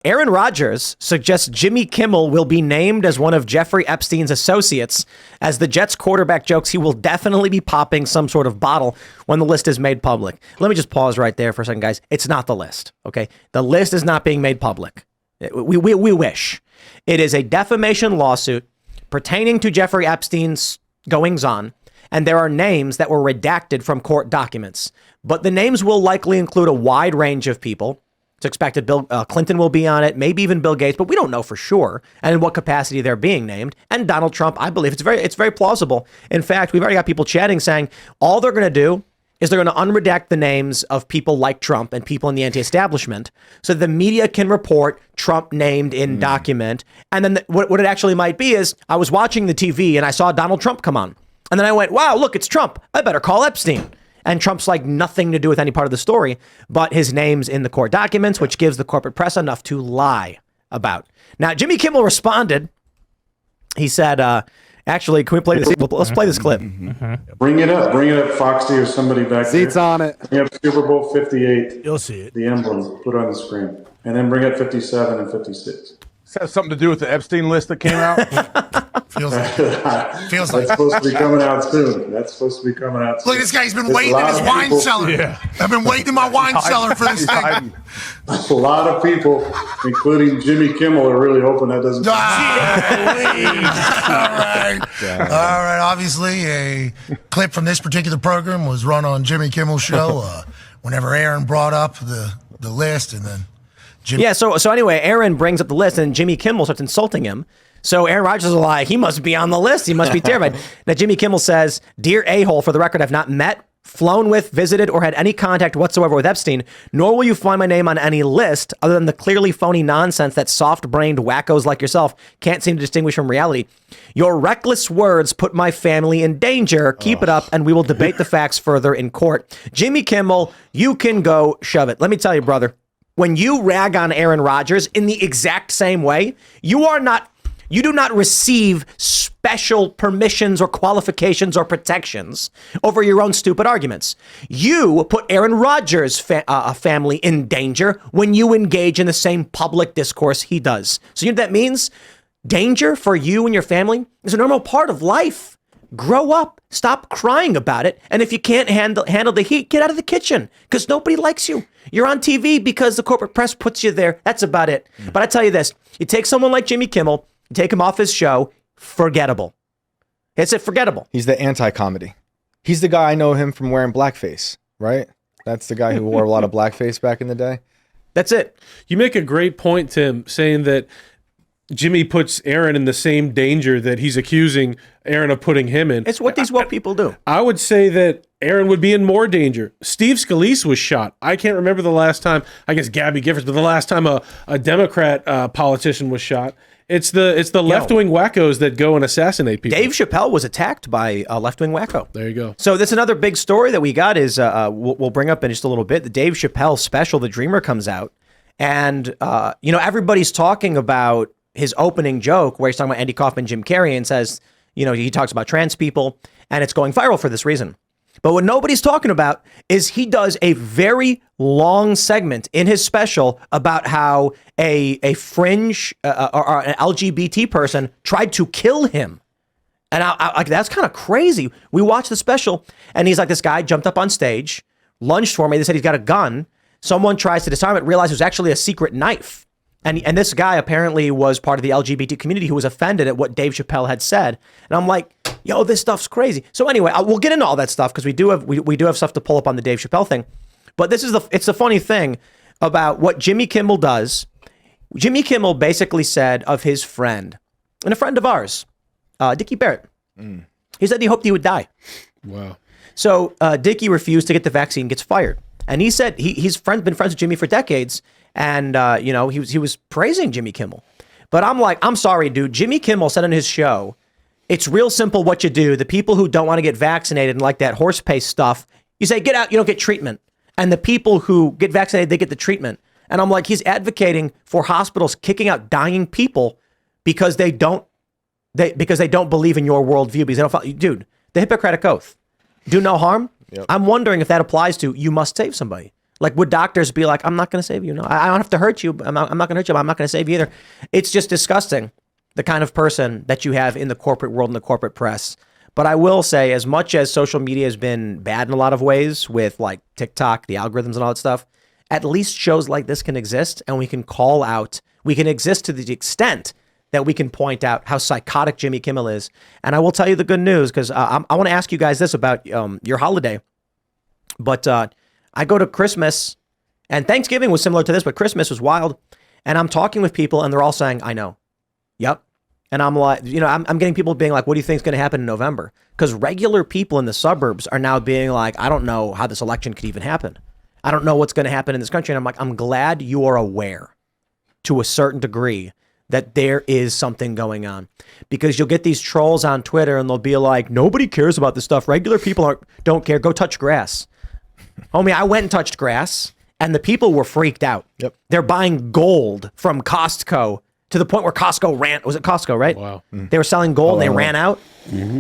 Aaron Rodgers suggests Jimmy Kimmel will be named as one of Jeffrey Epstein's associates. As the Jets quarterback jokes, he will definitely be popping some sort of bottle when the list is made public. Let me just pause right there for a second, guys. It's not the list, okay? The list is not being made public. We wish. It is a defamation lawsuit pertaining to Jeffrey Epstein's goings-on, and there are names that were redacted from court documents. But the names will likely include a wide range of people. It's expected Bill Clinton will be on it, maybe even Bill Gates, but we don't know for sure and in what capacity they're being named. And Donald Trump, I believe it's very plausible. In fact, we've already got people chatting saying all they're going to do is they're going to unredact the names of people like Trump and people in the anti-establishment so the media can report Trump named in document. And then what it actually might be is I was watching the TV and I saw Donald Trump come on. And then I went, wow, look, it's Trump. I better call Epstein. And Trump's like nothing to do with any part of the story, but his name's in the court documents, which gives the corporate press enough to lie about. Now, Jimmy Kimmel responded. He said, actually, can we play this? Let's play this clip. Bring it up, Foxy or somebody back there. Seats on it. Bring up Super Bowl 58. You'll see it. The emblem, put it on the screen. And then bring up 57 and 56. This has something to do with the Epstein list that came out. Feels like. That's supposed to be coming out soon. Look, this guy's been waiting in his wine cellar. Yeah. I've been waiting in my wine cellar for this thing. A lot of people, including Jimmy Kimmel, are really hoping that doesn't. All right. Obviously, a clip from this particular program was run on Jimmy Kimmel's show whenever Aaron brought up the list, and then Jimmy. Yeah, so anyway, Aaron brings up the list and Jimmy Kimmel starts insulting him. So Aaron Rodgers is like, he must be on the list. He must be terrified. Now, Jimmy Kimmel says, "Dear a-hole, for the record, I've not met, flown with, visited, or had any contact whatsoever with Epstein, nor will you find my name on any list other than the clearly phony nonsense that soft-brained wackos like yourself can't seem to distinguish from reality. Your reckless words put my family in danger. Keep it up, and we will debate the facts further in court." Jimmy Kimmel, you can go shove it. Let me tell you, brother, when you rag on Aaron Rodgers in the exact same way, you do not receive special permissions or qualifications or protections over your own stupid arguments. You put Aaron Rodgers' family in danger when you engage in the same public discourse he does. So you know what that means? Danger for you and your family is a normal part of life. Grow up. Stop crying about it. And if you can't handle the heat, get out of the kitchen because nobody likes you. You're on TV because the corporate press puts you there. That's about it. But I tell you this, you take someone like Jimmy Kimmel, you take him off his show, forgettable. It's forgettable. He's the anti-comedy. He's the guy I know him from wearing blackface, right? That's the guy who wore a lot of blackface back in the day. That's it. You make a great point, Tim, saying that Jimmy puts Aaron in the same danger that he's accusing Aaron of putting him in. It's what these woke people do. I would say that Aaron would be in more danger. Steve Scalise was shot. I can't remember the last time, I guess Gabby Giffords, but the last time a Democrat politician was shot. It's the left-wing wackos that go and assassinate people. Dave Chappelle was attacked by a left-wing wacko. There you go. So this another big story that we got is we'll bring up in just a little bit. The Dave Chappelle special, The Dreamer, comes out. And, everybody's talking about his opening joke where he's talking about Andy Kaufman, Jim Carrey, and says, he talks about trans people, and it's going viral for this reason. But what nobody's talking about is he does a very long segment in his special about how a fringe or an LGBT person tried to kill him. And I that's kind of crazy. We watched the special, and he's like, this guy jumped up on stage, lunged for me. They said he's got a gun. Someone tries to disarm it, realized it was actually a secret knife. And this guy apparently was part of the LGBT community who was offended at what Dave Chappelle had said. And I'm like, yo, this stuff's crazy. So anyway, we'll get into all that stuff because we do have stuff to pull up on the Dave Chappelle thing. But it's the funny thing about what Jimmy Kimmel does. Jimmy Kimmel basically said of his friend, and a friend of ours, Dickie Barrett, he said he hoped he would die. Wow. So Dickie refused to get the vaccine, gets fired. And he said he's been friends with Jimmy for decades. And, he was praising Jimmy Kimmel. But I'm like, I'm sorry, dude. Jimmy Kimmel said on his show, it's real simple what you do. The people who don't want to get vaccinated and like that horse paste stuff, you say, get out, you don't get treatment. And the people who get vaccinated, they get the treatment. And I'm like, he's advocating for hospitals kicking out dying people because they don't believe in your worldview, because they don't follow. Dude, the Hippocratic Oath, do no harm. Yep. I'm wondering if that applies to you must save somebody. Like, would doctors be like, I'm not going to save you? No, I don't have to hurt you. I'm not going to hurt you, but I'm not going to save you either. It's just disgusting, the kind of person that you have in the corporate world and the corporate press. But I will say, as much as social media has been bad in a lot of ways with like TikTok, the algorithms and all that stuff, at least shows like this can exist, and we can call out, we can exist to the extent that we can point out how psychotic Jimmy Kimmel is. And I will tell you the good news, because I want to ask you guys this about your holiday. But I go to Christmas, and Thanksgiving was similar to this, but Christmas was wild. And I'm talking with people, and they're all saying, I know. Yep. And I'm like, I'm getting people being like, what do you think is going to happen in November? Because regular people in the suburbs are now being like, I don't know how this election could even happen. I don't know what's going to happen in this country. And I'm like, I'm glad you are aware to a certain degree that there is something going on, because you'll get these trolls on Twitter and they'll be like, nobody cares about this stuff. Regular people don't care. Go touch grass. Homie, I went and touched grass, and the people were freaked out. Yep. They're buying gold from Costco to the point where Costco was it Costco, right? Wow. They were selling gold and they ran out.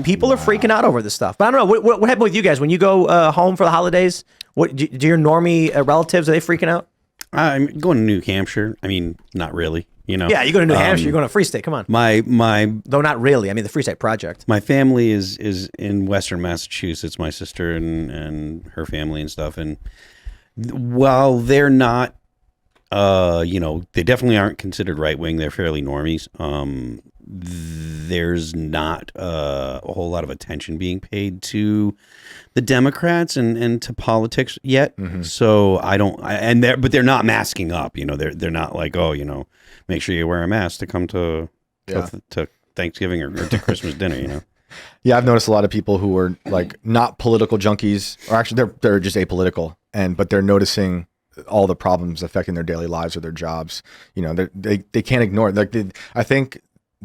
People are freaking out over this stuff. But I don't know, what happened with you guys when you go home for the holidays? What do your normie relatives, are they freaking out? I'm going to New Hampshire. I mean, not really, Yeah, you go to New Hampshire, you're going to Free State, come on. My Though not really, I mean the Free State Project. My family is in Western Massachusetts, my sister and her family and stuff. And while they're not, they definitely aren't considered right wing. They're fairly normies. There's not a whole lot of attention being paid to the Democrats and to politics yet. So but they're not masking up. They're not like, make sure you wear a mask to come to Thanksgiving or to Christmas dinner. Yeah, I've noticed a lot of people who are like not political junkies, or actually they're just apolitical, but they're noticing all the problems affecting their daily lives or their jobs. They can't ignore it. Like I think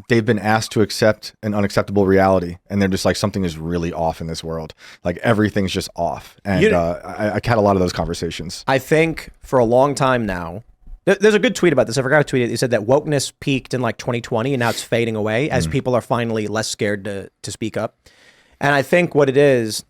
they've been asked to accept an unacceptable reality, and they're just like, something is really off in this world. Like everything's just off. And I had a lot of those conversations. I think for a long time now, there's a good tweet about this. I forgot to tweet it. He said that wokeness peaked in like 2020, and now it's fading away as people are finally less scared to speak up. And I think what it is,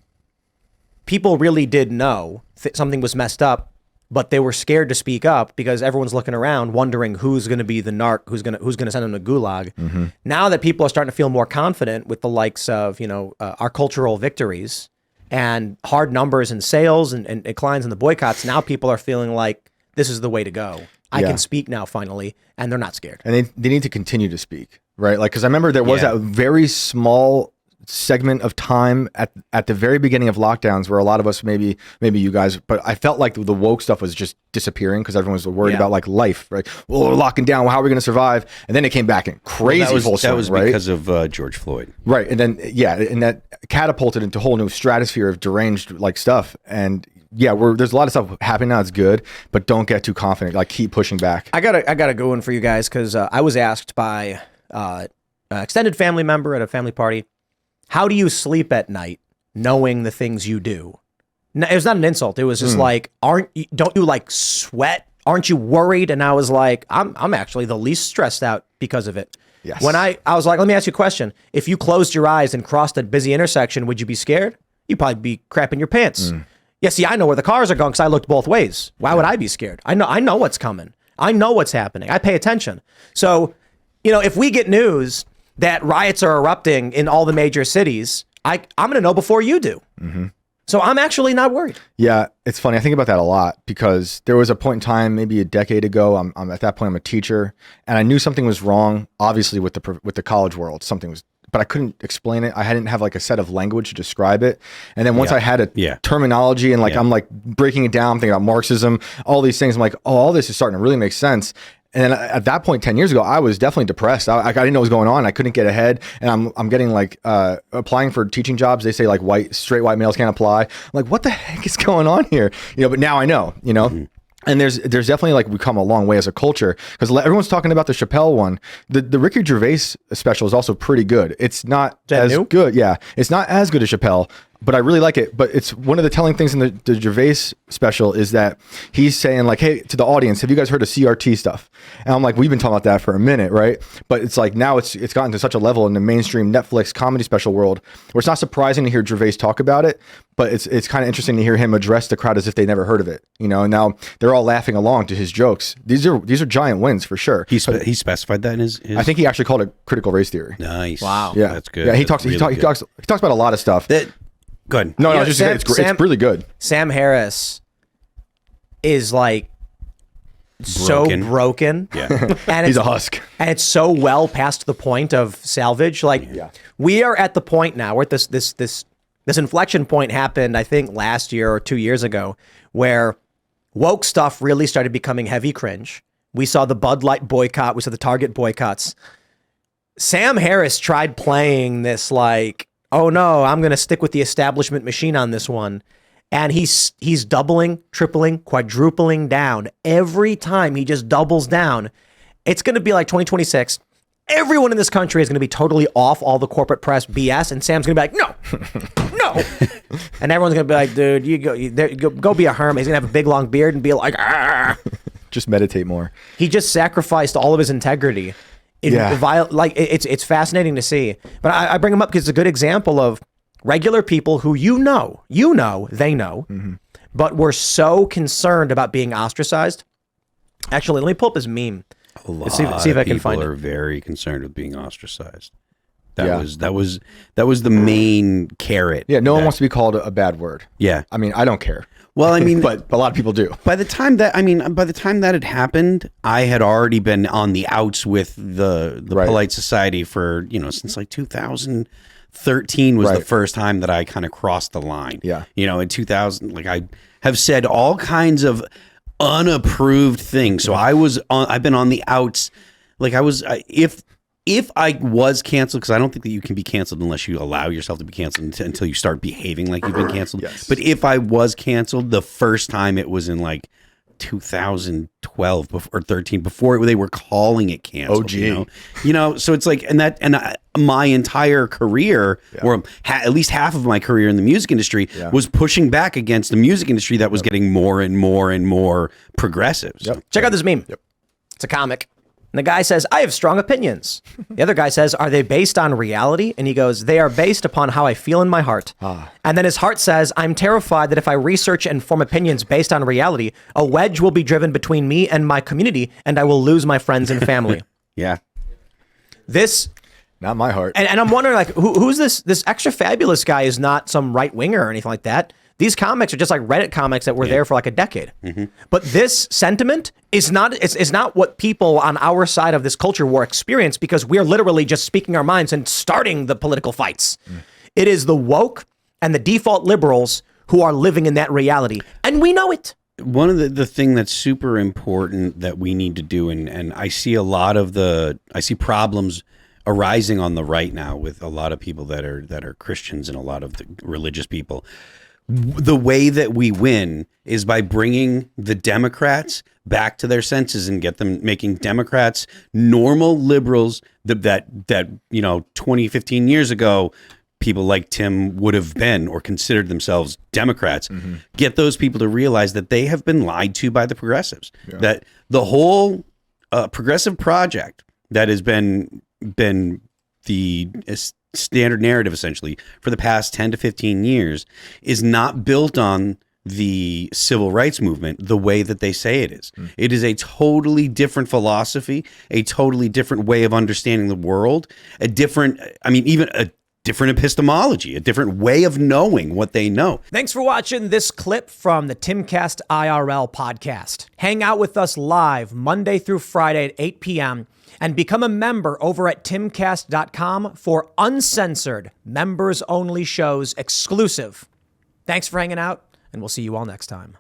people really did know something was messed up, but they were scared to speak up because everyone's looking around wondering who's going to be the narc, who's going to send them to gulag. Now that people are starting to feel more confident with the likes of, our cultural victories and hard numbers in sales and declines in the boycotts, now people are feeling like this is the way to go. I can speak now finally, and they're not scared. And they need to continue to speak, right? Like, because I remember there was that very small segment of time at the very beginning of lockdowns where a lot of us, maybe you guys, but I felt like the woke stuff was just disappearing because everyone was worried about like life, right? Well, we're locking down. Well, how are we going to survive? And then it came back in crazy full swing, that was right? because of George Floyd, right? And then and that catapulted into a whole new stratosphere of deranged like stuff. And there's a lot of stuff happening now. It's good, but don't get too confident. Like, keep pushing back. I got a good one for you guys, because I was asked by an extended family member at a family party, how do you sleep at night knowing the things you do? No, it was not an insult. It was just like, don't you like sweat? Aren't you worried? And I was like, I'm actually the least stressed out because of it. Yes. When I was like, let me ask you a question. If you closed your eyes and crossed a busy intersection, would you be scared? You'd probably be crapping your pants. Yeah, see, I know where the cars are going because I looked both ways. Why would I be scared? I know what's coming. I know what's happening. I pay attention. So, if we get news that riots are erupting in all the major cities, I'm going to know before you do. So I'm actually not worried. Yeah, it's funny. I think about that a lot because there was a point in time, maybe a decade ago, I'm at that point, I'm a teacher, and I knew something was wrong, obviously with the college world. Something was, but I couldn't explain it. I didn't have like a set of language to describe it. And then once I had a terminology and I'm like breaking it down, thinking about Marxism, all these things, I'm like, oh, all this is starting to really make sense. And then at that point, 10 years ago, I was definitely depressed. I didn't know what was going on. I couldn't get ahead. And I'm getting like applying for teaching jobs. They say like straight white males can't apply. I'm like, what the heck is going on here? But now I know, And there's definitely like we've come a long way as a culture because everyone's talking about the Chappelle one. The Ricky Gervais special is also pretty good. It's not as good. Yeah, it's not as good as Chappelle, but I really like it. But it's one of the telling things in the Gervais special is that he's saying like, hey, to the audience, have you guys heard of CRT stuff? And I'm like, we've been talking about that for a minute, right? But it's like now it's gotten to such a level in the mainstream Netflix comedy special world where it's not surprising to hear Gervais talk about it, but it's kind of interesting to hear him address the crowd as if they never heard of it, you know. And now they're all laughing along to his jokes. These are giant wins for sure. He specified that in his. I think he actually called it critical race theory. Nice. Wow. Yeah, that's good. Yeah, he That's talks really about a lot of stuff. That. Good. No, Yeah, just saying, it's really good. Sam Harris is like so broken. Yeah. And He's a husk. And it's so well past the point of salvage. Like we are at the point now where this inflection point happened, I think last year or 2 years ago, where woke stuff really started becoming heavy cringe. We saw the Bud Light boycott. We saw the Target boycotts. Sam Harris tried playing this like, oh no, I'm going to stick with the establishment machine on this one. And he's doubling, tripling, quadrupling down. Every time he just doubles down, it's going to be like 2026. Everyone in this country is going to be totally off all the corporate press BS. And Sam's going to be like, no. And everyone's going to be like, dude, you go be a hermit. He's going to have a big long beard and be like, ah. Just meditate more. He just sacrificed all of his integrity. It's fascinating to see. But I bring him up because it's a good example of regular people who they know, but were so concerned about being ostracized. Actually, let me pull up his meme. See if I can find it. People are very concerned with being ostracized. That was the main carrot. Yeah, no one wants to be called a bad word. Yeah. I mean, I don't care. Well, I mean, but a lot of people do. By the time that had happened, I had already been on the outs with the Polite Society for, since like 2013 was the first time that I kind of crossed the line. Yeah. In 2000, like I have said all kinds of unapproved things. So I've been on the outs. Like if I was canceled, because I don't think that you can be canceled unless you allow yourself to be canceled until you start behaving like you've been canceled. Yes. But if I was canceled, the first time it was in like 2012 or 13, before they were calling it canceled. OG. So it's like, my entire career, or at least half of my career in the music industry, was pushing back against the music industry that was getting more and more and more progressive. So. Check out this meme. It's a comic. And the guy says, I have strong opinions. The other guy says, are they based on reality? And he goes, they are based upon how I feel in my heart. And then his heart says, I'm terrified that if I research and form opinions based on reality, a wedge will be driven between me and my community, and I will lose my friends and family. Yeah. This... Not my heart. And I'm wondering, like, who's this extra fabulous guy is not some right winger or anything like that. These comics are just like Reddit comics that were there for like a decade. But this sentiment is not what people on our side of this culture war experience, because we're literally just speaking our minds and starting the political fights. It is the woke and the default liberals who are living in that reality. And we know it. One of the thing that's super important that we need to do, and I see I see problems arising on the right now with a lot of people that are Christians and a lot of the religious people. The way that we win is by bringing the Democrats back to their senses and get them making Democrats normal liberals that 20, 15 years ago, people like Tim would have been or considered themselves Democrats. Get those people to realize that they have been lied to by the progressives, that the whole progressive project that has been the standard narrative essentially for the past 10 to 15 years is not built on the civil rights movement the way that they say it is. It is a totally different philosophy, a totally different way of understanding the world, even a different epistemology, a different way of knowing what they know. Thanks for watching this clip from the Timcast IRL podcast. Hang out with us live Monday through Friday at 8 p.m. and become a member over at timcast.com for uncensored, members-only shows exclusive. Thanks for hanging out, and we'll see you all next time.